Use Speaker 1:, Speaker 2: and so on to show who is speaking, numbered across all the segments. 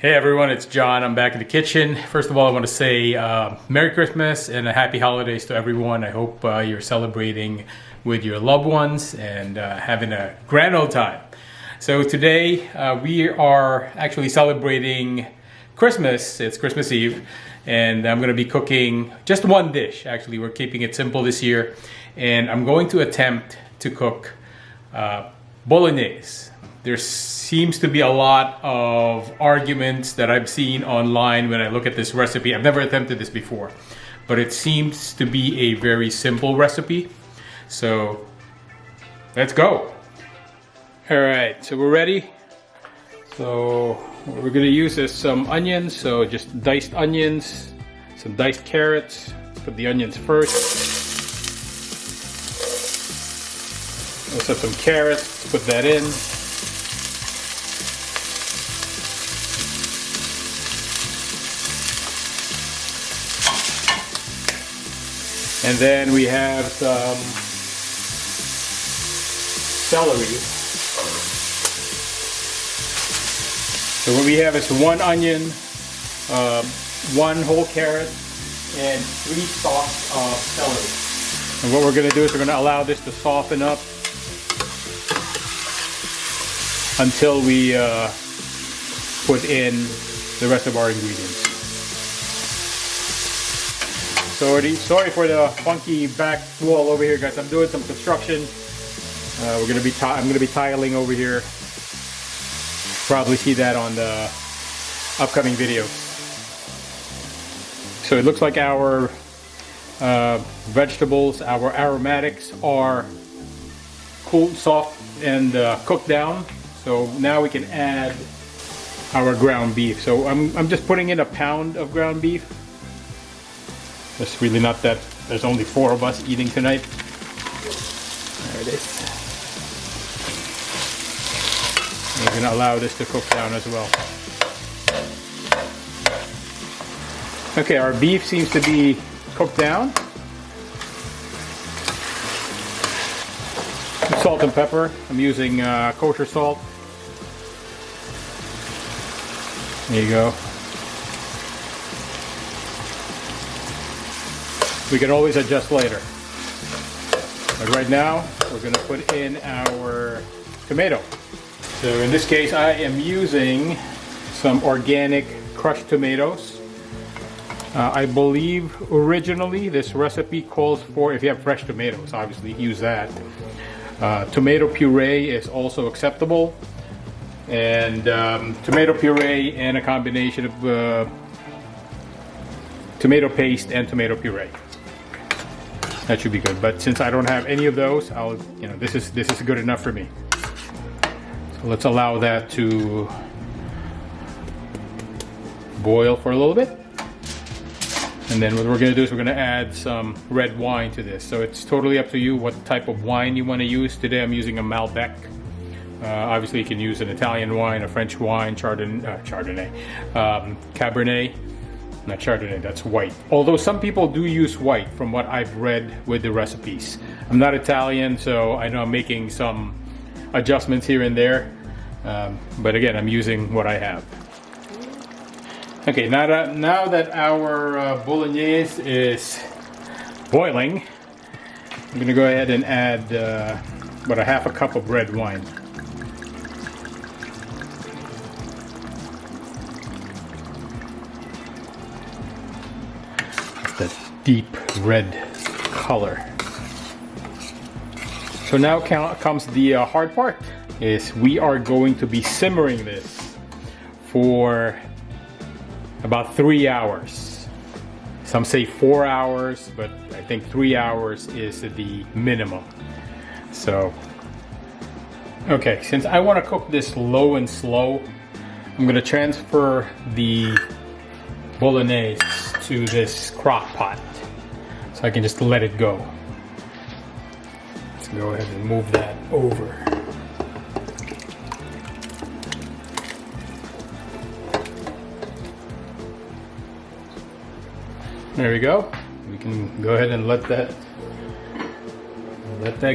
Speaker 1: Hey everyone, it's John. I'm back in the kitchen. First of all, I want to say Merry Christmas and a Happy Holidays to everyone. I hope you're celebrating with your loved ones and having a grand old time. So today we are actually celebrating Christmas. It's Christmas Eve and I'm going to be cooking just one dish. Actually, we're keeping it simple this year and I'm going to attempt to cook Bolognese. There seems to be a lot of arguments that I've seen online when I look at this recipe. I've never attempted this before, but it seems to be a very simple recipe. So let's go. All right, so we're ready. So what we're gonna use is some onions. So just diced onions, some diced carrots. Let's put the onions first. Let's have some carrots, put that in. And then we have some celery. So what we have is one onion, one whole carrot, and 3 stalks of celery. And what we're going to do is we're going to allow this to soften up until we put in the rest of our ingredients. Sorry for the funky back wall over here, guys. I'm doing some construction. I'm gonna be tiling over here. Probably see that on the upcoming video. So it looks like our vegetables, our aromatics are cooled, soft, and cooked down. So now we can add our ground beef. So I'm just putting in a pound of ground beef. It's really not that, there's only 4 of us eating tonight. There it is. And we're going to allow this to cook down as well. Okay, our beef seems to be cooked down. Salt and pepper. I'm using kosher salt. There you go. We can always adjust later. But right now, we're going to put in our tomato. So in this case, I am using some organic crushed tomatoes. I believe originally this recipe calls for, if you have fresh tomatoes, obviously use that. Tomato puree is also acceptable. And tomato puree and a combination of tomato paste and tomato puree. That should be good, but since I don't have any of those, this is good enough for me. So let's allow that to boil for a little bit. And then what we're going to do is we're going to add some red wine to this. So it's totally up to you what type of wine you want to use. Today I'm using a Malbec. Obviously you can use an Italian wine, a French wine, Cabernet. Not Chardonnay, that's white. Although some people do use white from what I've read with the recipes. I'm not Italian, so I know I'm making some adjustments here and there. But again, I'm using what I have. Okay, now that our Bolognese is boiling, I'm gonna go ahead and add about a half a cup of red wine. Deep red color. So now comes the hard part. Is we are going to be simmering this for about 3 hours. Some say 4 hours, but I think 3 hours is the minimum. So, okay, since I want to cook this low and slow, I'm going to transfer the Bolognese to this crock pot. So I can just let it go. Let's go ahead and move that over. There we go. We can go ahead and let that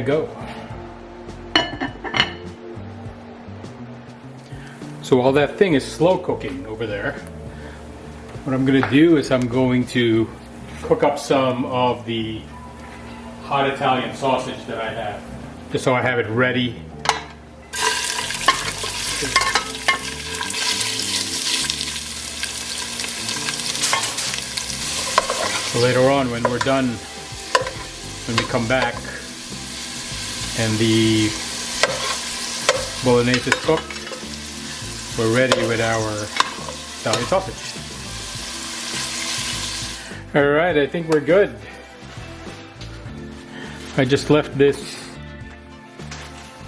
Speaker 1: go. So while that thing is slow cooking over there, what I'm going to do is I'm going to cook up some of the hot Italian sausage that I have, just so I have it ready. So later on, when we're done, when we come back and the Bolognese is cooked, we're ready with our Italian sausage. Alright, I think we're good. I just left this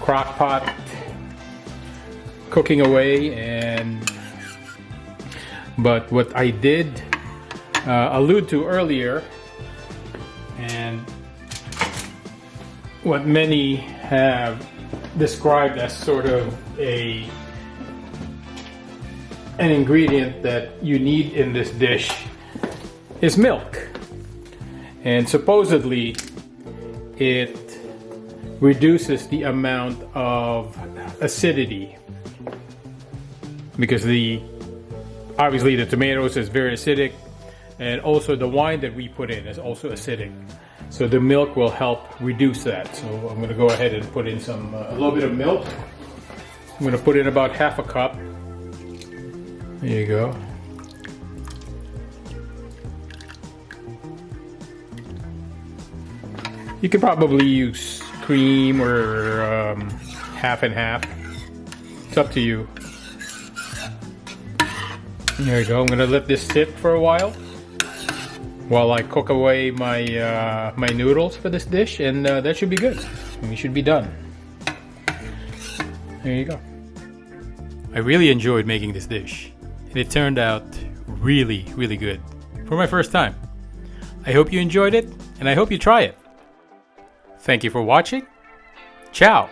Speaker 1: crock pot cooking away, but what I did allude to earlier, and what many have described as sort of an ingredient that you need in this dish, is milk. And supposedly it reduces the amount of acidity, because obviously the tomatoes is very acidic, and also the wine that we put in is also acidic. So the milk will help reduce that. So I'm going to go ahead and put in a little bit of milk. I'm going to put in about half a cup. There you go. You could probably use cream or half and half. It's up to you. There you go. I'm going to let this sit for a while I cook away my my noodles for this dish, and that should be good. We should be done. There you go. I really enjoyed making this dish, and it turned out really, really good for my first time. I hope you enjoyed it, and I hope you try it. Thank you for watching. Ciao!